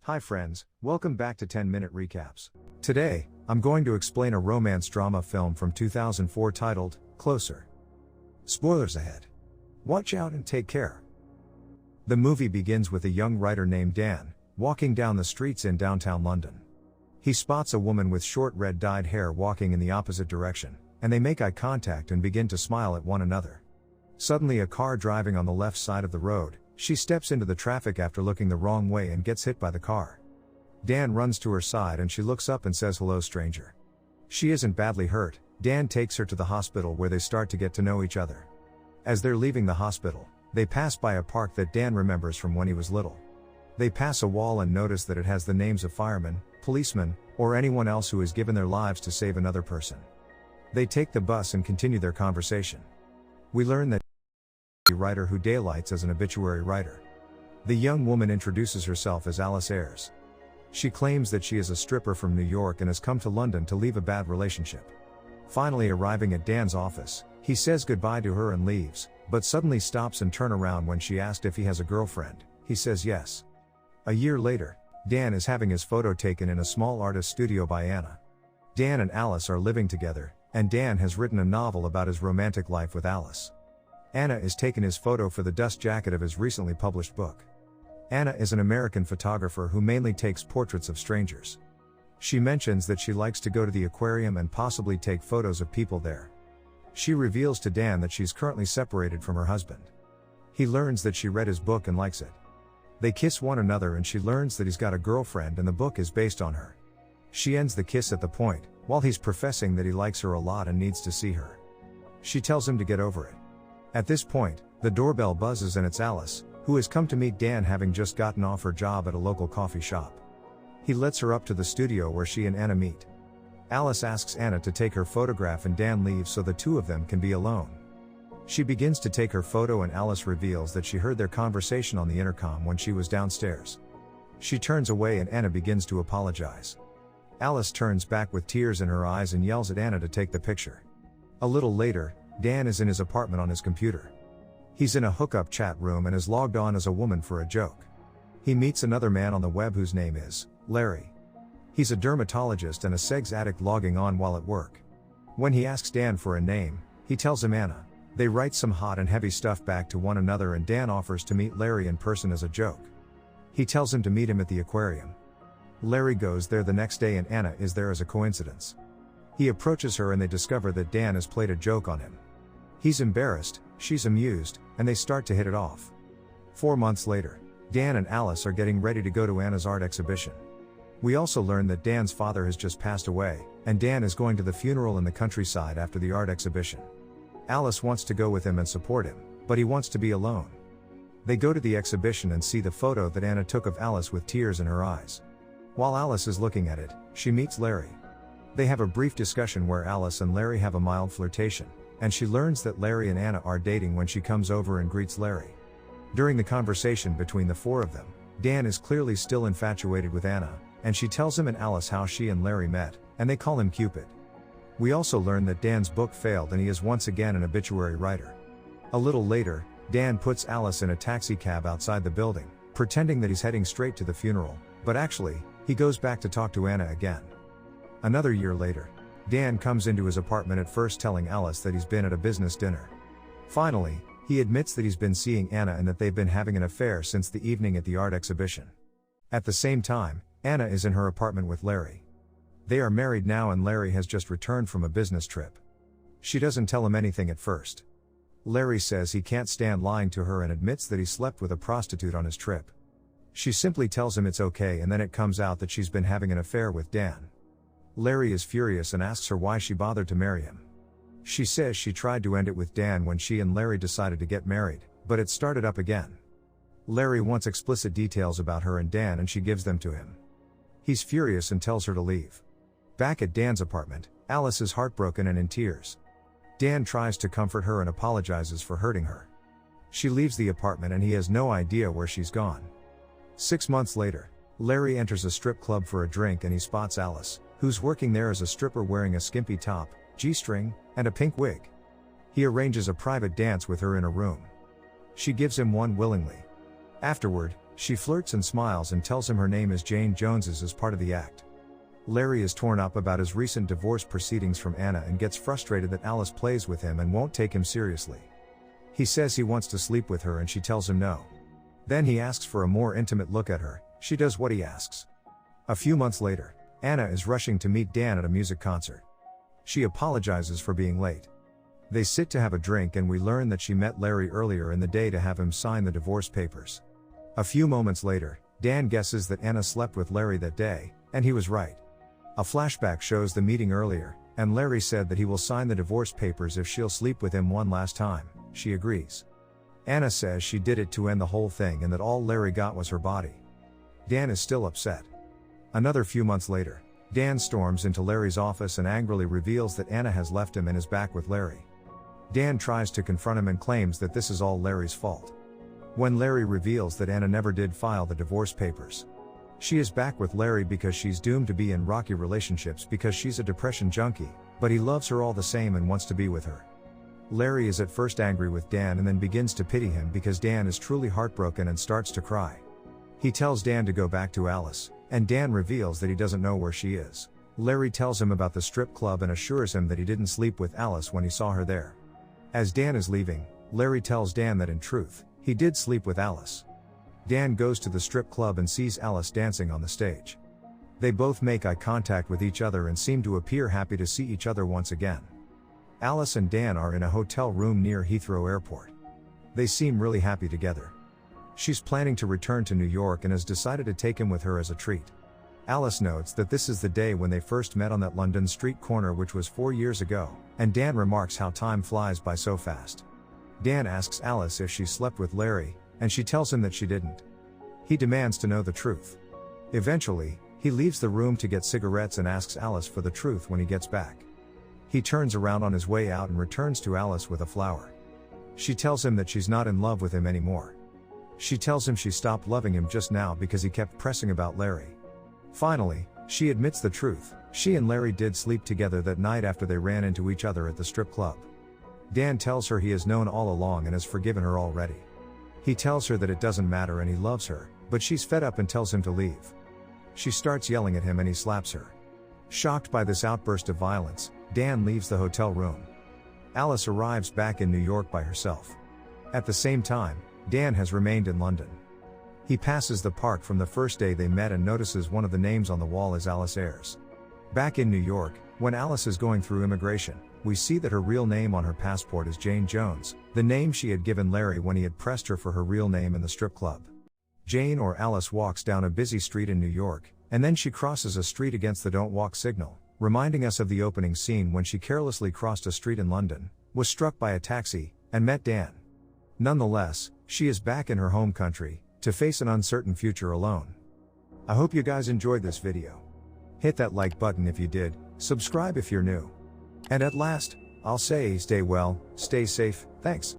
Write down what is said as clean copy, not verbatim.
Hi friends, welcome back to 10-Minute Recaps. Today, I'm going to explain a romance drama film from 2004 titled, Closer. Spoilers ahead. Watch out and take care. The movie begins with a young writer named Dan, walking down the streets in downtown London. He spots a woman with short red dyed hair walking in the opposite direction, and they make eye contact and begin to smile at one another. Suddenly a car driving on the left side of the road, she steps into the traffic after looking the wrong way and gets hit by the car. Dan runs to her side and she looks up and says hello stranger. She isn't badly hurt. Dan takes her to the hospital where they start to get to know each other. As they're leaving the hospital, they pass by a park that Dan remembers from when he was little. They pass a wall and notice that it has the names of firemen, policemen, or anyone else who has given their lives to save another person. They take the bus and continue their conversation. We learn that writer who daylights as an obituary writer. The young woman introduces herself as Alice Ayres. She claims that she is a stripper from New York and has come to London to leave a bad relationship. Finally arriving at Dan's office, he says goodbye to her and leaves, but suddenly stops and turns around when she asks if he has a girlfriend. He says yes. A year later, Dan is having his photo taken in a small artist studio by Anna. Dan and Alice are living together, and Dan has written a novel about his romantic life with Alice. Anna is taking his photo for the dust jacket of his recently published book. Anna is an American photographer who mainly takes portraits of strangers. She mentions that she likes to go to the aquarium and possibly take photos of people there. She reveals to Dan that she's currently separated from her husband. He learns that she read his book and likes it. They kiss one another and she learns that he's got a girlfriend and the book is based on her. She ends the kiss at the point, while he's professing that he likes her a lot and needs to see her. She tells him to get over it. At this point, the doorbell buzzes and it's Alice, who has come to meet Dan having just gotten off her job at a local coffee shop. He lets her up to the studio where she and Anna meet. Alice asks Anna to take her photograph and Dan leaves so the two of them can be alone. She begins to take her photo and Alice reveals that she heard their conversation on the intercom when she was downstairs. She turns away and Anna begins to apologize. Alice turns back with tears in her eyes and yells at Anna to take the picture. A little later, Dan is in his apartment on his computer. He's in a hookup chat room and is logged on as a woman for a joke. He meets another man on the web whose name is Larry. He's a dermatologist and a sex addict logging on while at work. When he asks Dan for a name, he tells him Anna. They write some hot and heavy stuff back to one another and Dan offers to meet Larry in person as a joke. He tells him to meet him at the aquarium. Larry goes there the next day and Anna is there as a coincidence. He approaches her and they discover that Dan has played a joke on him. He's embarrassed, she's amused, and they start to hit it off. 4 months later, Dan and Alice are getting ready to go to Anna's art exhibition. We also learn that Dan's father has just passed away, and Dan is going to the funeral in the countryside after the art exhibition. Alice wants to go with him and support him, but he wants to be alone. They go to the exhibition and see the photo that Anna took of Alice with tears in her eyes. While Alice is looking at it, she meets Larry. They have a brief discussion where Alice and Larry have a mild flirtation, and she learns that Larry and Anna are dating when she comes over and greets Larry. During the conversation between the four of them, Dan is clearly still infatuated with Anna, and she tells him and Alice how she and Larry met, and they call him Cupid. We also learn that Dan's book failed and he is once again an obituary writer. A little later, Dan puts Alice in a taxi cab outside the building, pretending that he's heading straight to the funeral, but actually, he goes back to talk to Anna again. Another year later, Dan comes into his apartment at first telling Alice that he's been at a business dinner. Finally, he admits that he's been seeing Anna and that they've been having an affair since the evening at the art exhibition. At the same time, Anna is in her apartment with Larry. They are married now and Larry has just returned from a business trip. She doesn't tell him anything at first. Larry says he can't stand lying to her and admits that he slept with a prostitute on his trip. She simply tells him it's okay and then it comes out that she's been having an affair with Dan. Larry is furious and asks her why she bothered to marry him. She says she tried to end it with Dan when she and Larry decided to get married, but it started up again. Larry wants explicit details about her and Dan and she gives them to him. He's furious and tells her to leave. Back at Dan's apartment, Alice is heartbroken and in tears. Dan tries to comfort her and apologizes for hurting her. She leaves the apartment and he has no idea where she's gone. 6 months later, Larry enters a strip club for a drink and he spots Alice, who's working there as a stripper wearing a skimpy top, G-string, and a pink wig. He arranges a private dance with her in a room. She gives him one willingly. Afterward, She flirts and smiles and tells him her name is Jane Jones's as part of the act. Larry is torn up about his recent divorce proceedings from Anna and gets frustrated that Alice plays with him and won't take him seriously. He says he wants to sleep with her and she tells him no. Then he asks for a more intimate look at her. She does what he asks. A few months later, Anna is rushing to meet Dan at a music concert. She apologizes for being late. They sit to have a drink and we learn that she met Larry earlier in the day to have him sign the divorce papers. A few moments later, Dan guesses that Anna slept with Larry that day, and he was right. A flashback shows the meeting earlier, and Larry said that he will sign the divorce papers if she'll sleep with him one last time. She agrees. Anna says she did it to end the whole thing and that all Larry got was her body. Dan is still upset. Another few months later, Dan storms into Larry's office and angrily reveals that Anna has left him and is back with Larry. Dan tries to confront him and claims that this is all Larry's fault. When Larry reveals that Anna never did file the divorce papers. She is back with Larry because she's doomed to be in rocky relationships because she's a depression junkie, but he loves her all the same and wants to be with her. Larry is at first angry with Dan and then begins to pity him because Dan is truly heartbroken and starts to cry. He tells Dan to go back to Alice, and Dan reveals that he doesn't know where she is. Larry tells him about the strip club and assures him that he didn't sleep with Alice when he saw her there. As Dan is leaving, Larry tells Dan that in truth, he did sleep with Alice. Dan goes to the strip club and sees Alice dancing on the stage. They both make eye contact with each other and seem to appear happy to see each other once again. Alice and Dan are in a hotel room near Heathrow Airport. They seem really happy together. She's planning to return to New York and has decided to take him with her as a treat. Alice notes that this is the day when they first met on that London street corner, which was 4 years ago, and Dan remarks how time flies by so fast. Dan asks Alice if she slept with Larry, and she tells him that she didn't. He demands to know the truth. Eventually, he leaves the room to get cigarettes and asks Alice for the truth when he gets back. He turns around on his way out and returns to Alice with a flower. She tells him that she's not in love with him anymore. She tells him she stopped loving him just now because he kept pressing about Larry. Finally, she admits the truth. She and Larry did sleep together that night after they ran into each other at the strip club. Dan tells her he has known all along and has forgiven her already. He tells her that it doesn't matter and he loves her, but she's fed up and tells him to leave. She starts yelling at him and he slaps her. Shocked by this outburst of violence, Dan leaves the hotel room. Alice arrives back in New York by herself. At the same time, Dan has remained in London. He passes the park from the first day they met and notices one of the names on the wall is Alice Ayres. Back in New York, when Alice is going through immigration, we see that her real name on her passport is Jane Jones, the name she had given Larry when he had pressed her for her real name in the strip club. Jane or Alice walks down a busy street in New York, and then she crosses a street against the don't walk signal, reminding us of the opening scene when she carelessly crossed a street in London, was struck by a taxi, and met Dan. Nonetheless, she is back in her home country, to face an uncertain future alone. I hope you guys enjoyed this video. Hit that like button if you did, subscribe if you're new. And at last, I'll say stay well, stay safe, thanks.